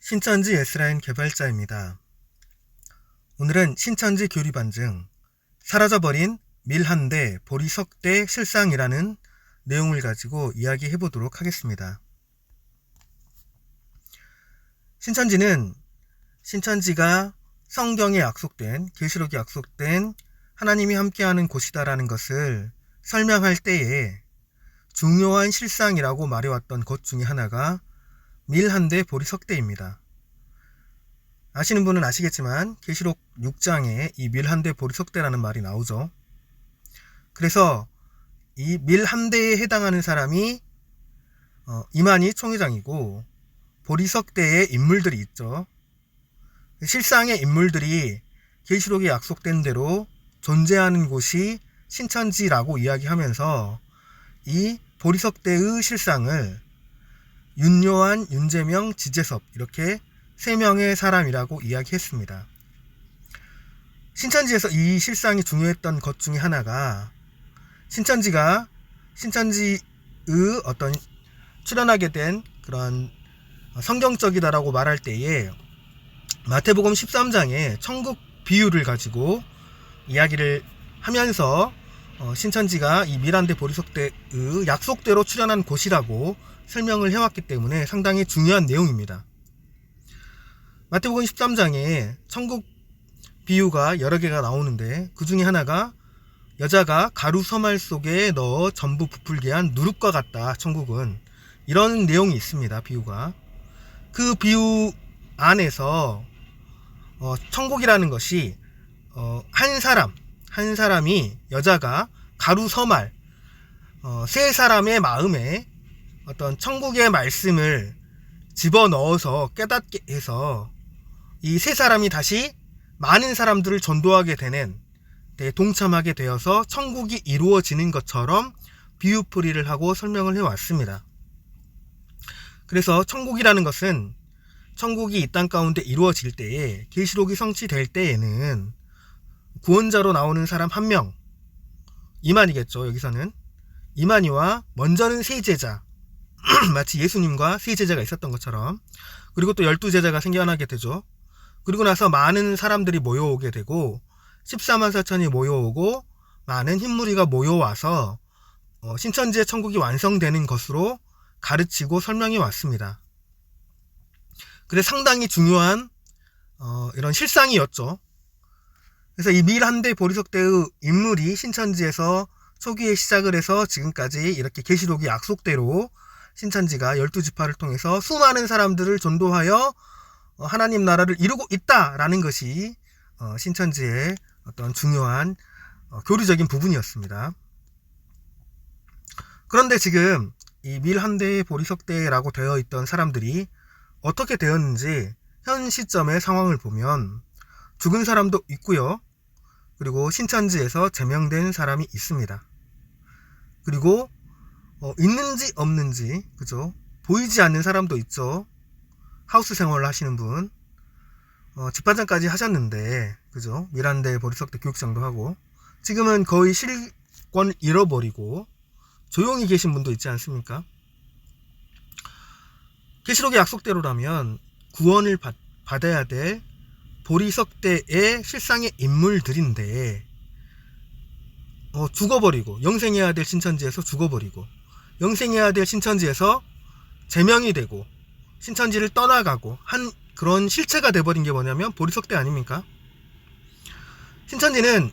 신천지 S라인 개발자입니다. 오늘은 신천지 교리반증 사라져버린 밀한대 보리석대 실상이라는 내용을 가지고 이야기해 보도록 하겠습니다. 신천지가 성경에 약속된, 계시록에 약속된 하나님이 함께하는 곳이다라는 것을 설명할 때에 중요한 실상이라고 말해왔던 것 중에 하나가 밀한대 보리석대입니다. 아시는 분은 아시겠지만 계시록 6장에 이 밀한대 보리석대라는 말이 나오죠. 그래서 이 밀한대에 해당하는 사람이 이만희 총회장이고, 보리석대의 인물들이 있죠. 실상의 인물들이 계시록에 약속된 대로 존재하는 곳이 신천지라고 이야기하면서 이 보리석대의 실상을 윤요한, 윤재명, 지재섭 이렇게 3명의 사람이라고 이야기했습니다. 신천지에서 이 실상이 중요했던 것 중에 하나가 신천지의 어떤 출현하게 된 그런 성경적이다라고 말할 때에 마태복음 13장에 천국 비유를 가지고 이야기를 하면서 신천지가 이 밀한대 보리석대의 약속대로 출현한 곳이라고 설명을 해왔기 때문에 상당히 중요한 내용입니다. 마태복음 13장에 천국 비유가 여러 개가 나오는데, 그 중에 하나가 여자가 가루 서말 속에 넣어 전부 부풀게 한 누룩과 같다, 천국은. 이런 내용이 있습니다. 비유가. 그 비유 안에서 천국이라는 것이 한 사람이, 여자가 가루 서말, 세 사람의 마음에 어떤 천국의 말씀을 집어넣어서 깨닫게 해서 이 세 사람이 다시 많은 사람들을 전도하게 되는, 동참하게 되어서 천국이 이루어지는 것처럼 비유풀이를 하고 설명을 해왔습니다. 그래서 천국이라는 것은 천국이 이 땅 가운데 이루어질 때에, 계시록이 성취될 때에는 구원자로 나오는 사람 한 명, 이만희겠죠. 여기서는 이만희와 먼저는 세 제자, 마치 예수님과 세 제자가 있었던 것처럼, 그리고 또 12제자가 생겨나게 되죠. 그리고 나서 많은 사람들이 모여오게 되고 14만 4천이 모여오고 많은 흰무리가 모여와서 신천지의 천국이 완성되는 것으로 가르치고 설명해 왔습니다. 그래서 상당히 중요한 이런 실상이었죠. 그래서 이 밀한대 보리석대의 인물이 신천지에서 초기에 시작을 해서 지금까지 이렇게 계시록의 약속대로 신천지가 12지파를 통해서 수많은 사람들을 전도하여 하나님 나라를 이루고 있다라는 것이 신천지의 어떤 중요한 교리적인 부분이었습니다. 그런데 지금 이 밀한대 보리석대라고 되어 있던 사람들이 어떻게 되었는지 현 시점의 상황을 보면 죽은 사람도 있고요. 그리고 신천지에서 제명된 사람이 있습니다. 그리고 있는지 없는지, 그죠? 보이지 않는 사람도 있죠. 하우스 생활을 하시는 분, 집반장까지 하셨는데, 그죠? 밀한대 보리석대 교육장도 하고, 지금은 거의 실권 잃어버리고 조용히 계신 분도 있지 않습니까? 계시록의 약속대로라면 구원을 받아야 될 보리석대의 실상의 인물들인데 죽어버리고, 영생해야 될 신천지에서 죽어버리고, 영생해야 될 신천지에서 제명이 되고 신천지를 떠나가고 한 그런 실체가 돼버린 게 뭐냐면 보리석대 아닙니까? 신천지는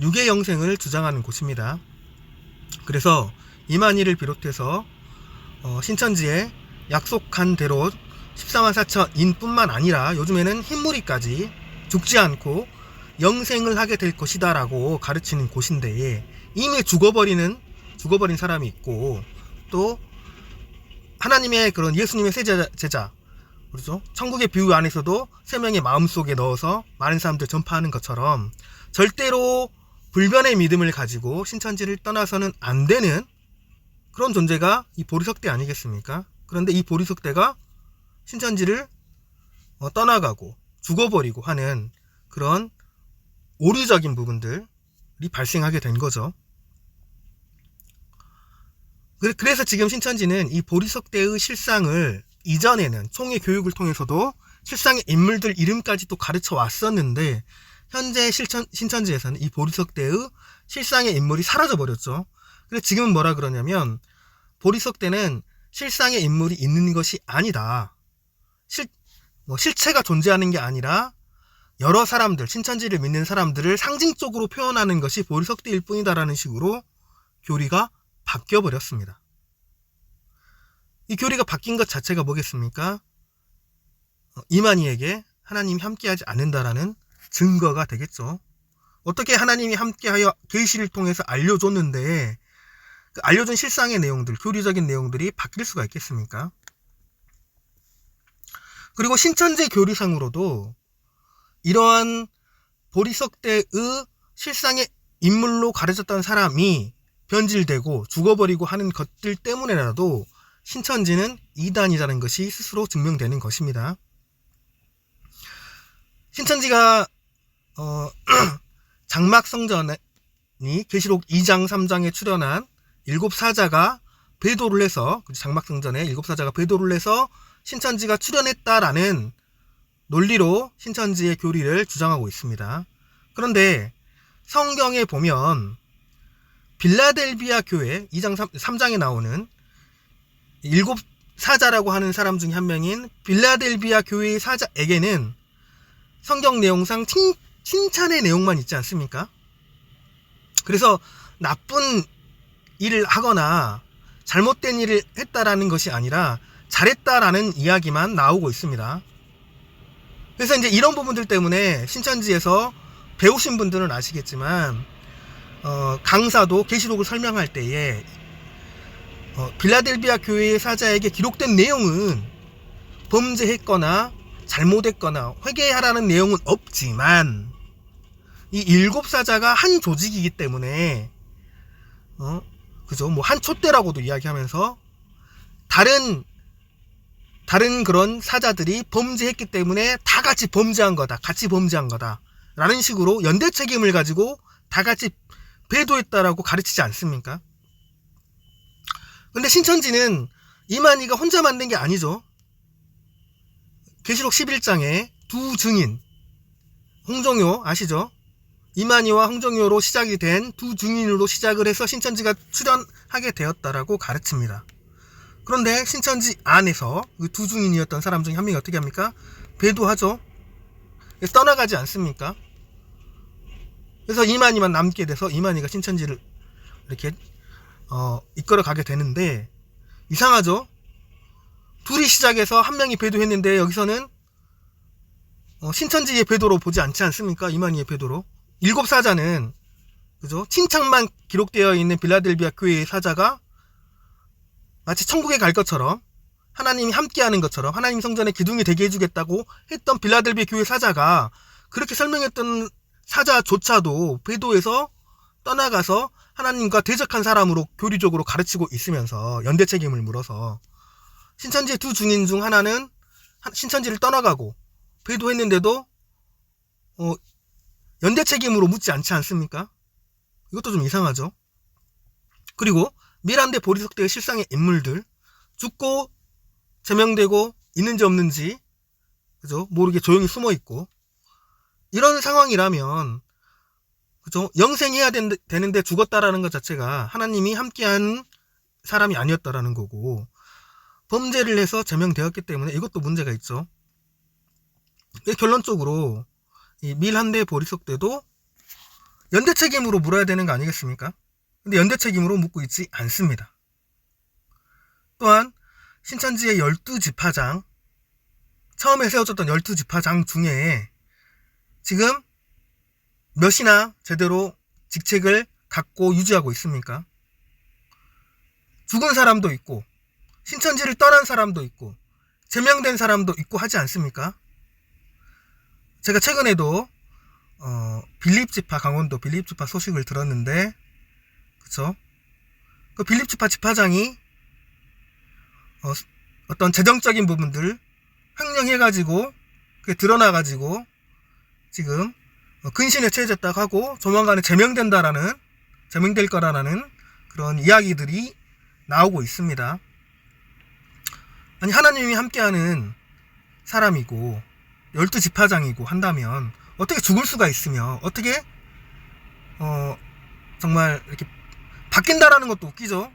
육의 영생을 주장하는 곳입니다. 그래서 이만희를 비롯해서 신천지에 약속한 대로 14만 4천인 뿐만 아니라 요즘에는 흰무리까지 죽지 않고 영생을 하게 될 것이다 라고 가르치는 곳인데, 이미 죽어버린 사람이 있고, 또 하나님의 그런 예수님의 세 제자, 그렇죠? 천국의 비유 안에서도 3명의 마음속에 넣어서 많은 사람들 전파하는 것처럼 절대로 불변의 믿음을 가지고 신천지를 떠나서는 안 되는 그런 존재가 이 보리석대 아니겠습니까? 그런데 이 보리석대가 신천지를 떠나가고 죽어버리고 하는 그런 오류적인 부분들이 발생하게 된 거죠. 그래서 지금 신천지는 이 보리석대의 실상을 이전에는 총회 교육을 통해서도 실상의 인물들 이름까지 또 가르쳐 왔었는데, 현재 신천지에서는 이 보리석대의 실상의 인물이 사라져 버렸죠. 그래서 지금은 뭐라 그러냐면, 보리석대는 실상의 인물이 있는 것이 아니다. 실체가 존재하는 게 아니라 여러 사람들, 신천지를 믿는 사람들을 상징적으로 표현하는 것이 보리석대일 뿐이다라는 식으로 교리가 바뀌어 버렸습니다. 이 교리가 바뀐 것 자체가 뭐겠습니까? 이만희에게 하나님이 함께하지 않는다라는 증거가 되겠죠. 어떻게 하나님이 함께하여 계시를 통해서 알려줬는데 그 알려준 실상의 내용들, 교리적인 내용들이 바뀔 수가 있겠습니까? 그리고 신천지 교리상으로도 이러한 보리석대의 실상의 인물로 가르쳤던 사람이 변질되고 죽어버리고 하는 것들 때문에라도 신천지는 이단이라는 것이 스스로 증명되는 것입니다. 신천지가 장막성전이 계시록 2장 3장에 출연한 7사자가 배도를 해서, 장막성전에 7사자가 배도를 해서 신천지가 출연했다라는 논리로 신천지의 교리를 주장하고 있습니다. 그런데 성경에 보면 빌라델비아 교회 2장 3장에 나오는 7사자라고 하는 사람 중에 한 명인 빌라델비아 교회의 사자에게는 성경 내용상 칭찬의 내용만 있지 않습니까? 그래서 나쁜 일을 하거나 잘못된 일을 했다라는 것이 아니라 잘했다라는 이야기만 나오고 있습니다. 그래서 이제 이런 부분들 때문에 신천지에서 배우신 분들은 아시겠지만 강사도 계시록을 설명할 때에 빌라델비아 교회의 사자에게 기록된 내용은 범죄했거나 잘못했거나 회개하라는 내용은 없지만 이 7사자가 한 조직이기 때문에 그죠? 뭐 한 촛대라고도 이야기하면서 다른 그런 사자들이 범죄했기 때문에 다 같이 범죄한 거다. 같이 범죄한 거다. 라는 식으로 연대 책임을 가지고 다 같이 배도했다라고 가르치지 않습니까? 근데 신천지는 이만희가 혼자 만든 게 아니죠. 계시록 11장에 두 증인, 홍정효 아시죠? 이만희와 홍정효로 시작이 된 두 증인으로 시작을 해서 신천지가 출연하게 되었다라고 가르칩니다. 그런데 신천지 안에서 그 두 증인이었던 사람 중에 한 명이 어떻게 합니까? 배도하죠. 떠나가지 않습니까? 그래서 이만희만 남게 돼서 이만희가 신천지를 이렇게 이끌어가게 되는데 이상하죠? 둘이 시작해서 한 명이 배도했는데 여기서는 신천지의 배도로 보지 않지 않습니까? 이만희의 배도로. 7사자는 그죠? 칭찬만 기록되어 있는 빌라델비아 교회의 사자가 마치 천국에 갈 것처럼 하나님이 함께하는 것처럼 하나님 성전의 기둥이 되게 해주겠다고 했던 빌라델비아 교회 사자가 그렇게 설명했던 사자조차도 배도에서 떠나가서 하나님과 대적한 사람으로 교리적으로 가르치고 있으면서 연대 책임을 물어서 신천지의 두 증인 중 하나는 신천지를 떠나가고 배도했는데도 연대 책임으로 묻지 않지 않습니까? 이것도 좀 이상하죠. 그리고 미란대 보리석대의 실상의 인물들 죽고 제명되고 있는지 없는지 그죠? 모르게 조용히 숨어 있고 이런 상황이라면 그죠? 영생해야 되는데 죽었다라는 것 자체가 하나님이 함께한 사람이 아니었다라는 거고 범죄를 해서 제명되었기 때문에 이것도 문제가 있죠. 결론적으로 이 밀한대 보리석대도 연대 책임으로 물어야 되는 거 아니겠습니까? 근데 연대 책임으로 묻고 있지 않습니다. 또한 신천지의 12지파장 처음에 세워졌던 12지파장 중에 지금 몇이나 제대로 직책을 갖고 유지하고 있습니까? 죽은 사람도 있고 신천지를 떠난 사람도 있고 제명된 사람도 있고 하지 않습니까? 제가 최근에도 빌립지파 강원도 빌립지파 소식을 들었는데 그쵸? 그 빌립지파 지파장이 어떤 재정적인 부분들 횡령해가지고 그게 드러나가지고 지금 근신에 처해졌다고 하고 조만간에 제명될 거라는 그런 이야기들이 나오고 있습니다. 아니 하나님이 함께하는 사람이고 12지파장이고 한다면 어떻게 죽을 수가 있으며 어떻게 정말 이렇게 바뀐다라는 것도 웃기죠.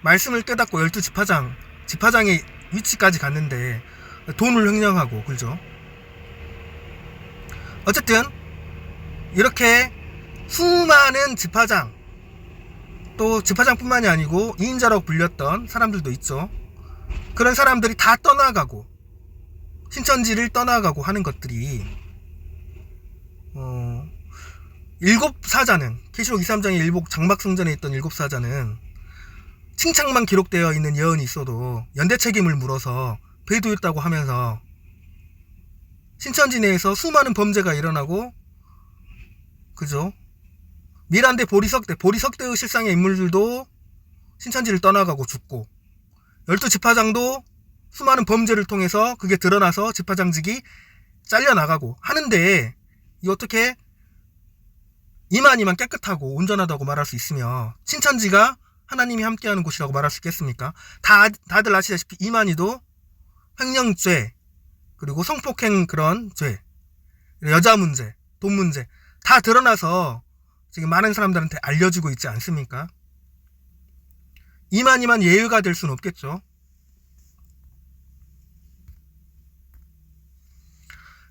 말씀을 깨닫고 12지파장의 위치까지 갔는데 돈을 횡령하고 그죠. 어쨌든 이렇게 수많은 지파장, 또 지파장뿐만이 아니고 이인자라고 불렸던 사람들도 있죠. 그런 사람들이 다 떠나가고 신천지를 떠나가고 하는 것들이 일곱 사자는 계시록 23장의 일곱 장막성전에 있던 일곱 사자는 칭찬만 기록되어 있는 예언이 있어도 연대 책임을 물어서 배도했다고 하면서 신천지 내에서 수많은 범죄가 일어나고 그죠? 미란대 보리석대의 실상의 인물들도 신천지를 떠나가고 죽고 12지파장도 수많은 범죄를 통해서 그게 드러나서 지파장직이 잘려나가고 하는데 이 어떻게 이만희만 깨끗하고 온전하다고 말할 수 있으며 신천지가 하나님이 함께하는 곳이라고 말할 수 있겠습니까? 다들 아시다시피 이만희도 횡령죄 그리고 성폭행 그런 죄, 여자 문제, 돈 문제 다 드러나서 지금 많은 사람들한테 알려지고 있지 않습니까? 이만희만 예외가 될 수는 없겠죠.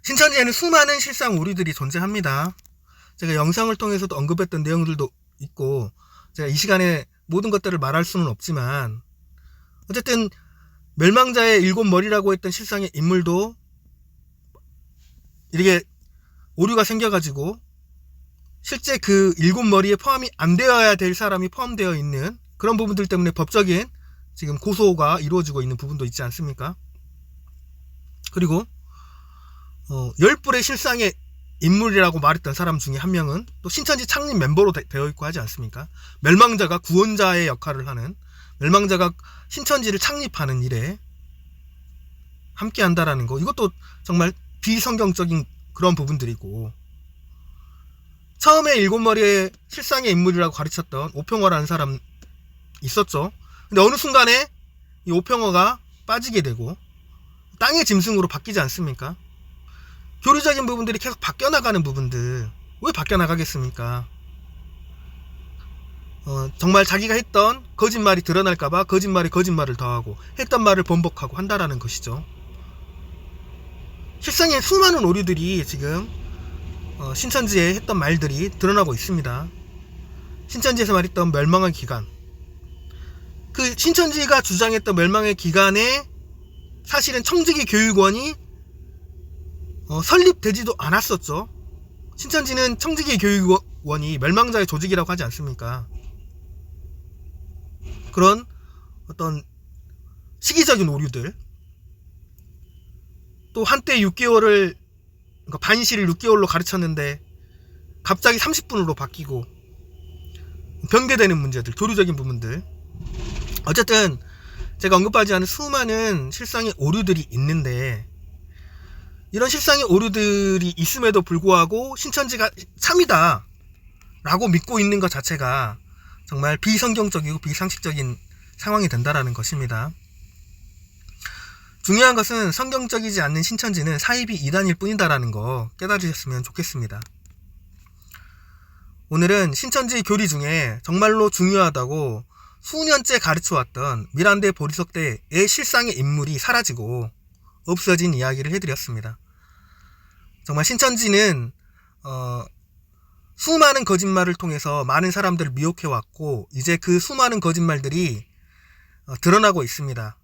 신천지에는 수많은 실상 오류들이 존재합니다. 제가 영상을 통해서도 언급했던 내용들도 있고 제가 이 시간에 모든 것들을 말할 수는 없지만 어쨌든 멸망자의 일곱 머리라고 했던 실상의 인물도 이렇게 오류가 생겨가지고 실제 그 일곱 머리에 포함이 안 되어야 될 사람이 포함되어 있는 그런 부분들 때문에 법적인 지금 고소가 이루어지고 있는 부분도 있지 않습니까? 그리고 10불의 실상의 인물이라고 말했던 사람 중에 한 명은 또 신천지 창립 멤버로 되어 있고 하지 않습니까? 멸망자가 구원자의 역할을 하는, 멸망자가 신천지를 창립하는 일에 함께 한다라는 거, 이것도 정말 비성경적인 그런 부분들이고, 처음에 일곱 머리의 실상의 인물이라고 가르쳤던 오평어라는 사람 있었죠. 근데 어느 순간에 이 오평어가 빠지게 되고 땅의 짐승으로 바뀌지 않습니까? 교리적인 부분들이 계속 바뀌어나가는 부분들, 왜 바뀌어나가겠습니까? 정말 자기가 했던 거짓말이 드러날까봐 거짓말을 더하고 했던 말을 번복하고 한다라는 것이죠. 실상의 수많은 오류들이 지금 신천지에 했던 말들이 드러나고 있습니다. 신천지에서 말했던 멸망의 기간, 그 신천지가 주장했던 멸망의 기간에 사실은 청지기 교육원이 설립되지도 않았었죠. 신천지는 청지기 교육원이 멸망자의 조직이라고 하지 않습니까? 그런 어떤 시기적인 오류들, 또 한때 6개월을 그러니까 반시를 6개월로 가르쳤는데 갑자기 30분으로 바뀌고 변개되는 문제들, 교류적인 부분들, 어쨌든 제가 언급하지 않은 수많은 실상의 오류들이 있는데, 이런 실상의 오류들이 있음에도 불구하고 신천지가 참이다 라고 믿고 있는 것 자체가 정말 비성경적이고 비상식적인 상황이 된다라는 것입니다. 중요한 것은 성경적이지 않는 신천지는 사이비 이단일 뿐이다라는 거 깨달으셨으면 좋겠습니다. 오늘은 신천지 교리 중에 정말로 중요하다고 수년째 가르쳐왔던 미란대 보리석대의 실상의 인물이 사라지고 없어진 이야기를 해드렸습니다. 정말 신천지는 수많은 거짓말을 통해서 많은 사람들을 미혹해왔고 이제 그 수많은 거짓말들이 드러나고 있습니다.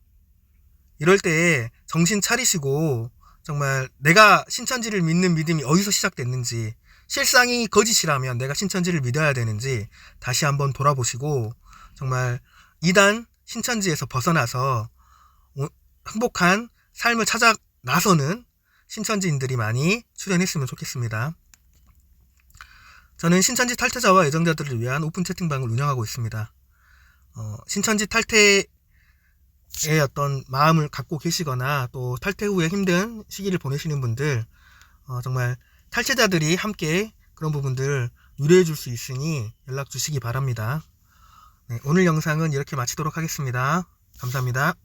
이럴 때 정신 차리시고 정말 내가 신천지를 믿는 믿음이 어디서 시작됐는지, 실상이 거짓이라면 내가 신천지를 믿어야 되는지 다시 한번 돌아보시고 정말 이단 신천지에서 벗어나서 행복한 삶을 찾아 나서는 신천지인들이 많이 출연했으면 좋겠습니다. 저는 신천지 탈퇴자와 애정자들을 위한 오픈 채팅방을 운영하고 있습니다. 신천지 탈퇴의 어떤 마음을 갖고 계시거나 또 탈퇴 후에 힘든 시기를 보내시는 분들, 정말 탈퇴자들이 함께 그런 부분들 유래해 줄 수 있으니 연락 주시기 바랍니다. 네, 오늘 영상은 이렇게 마치도록 하겠습니다. 감사합니다.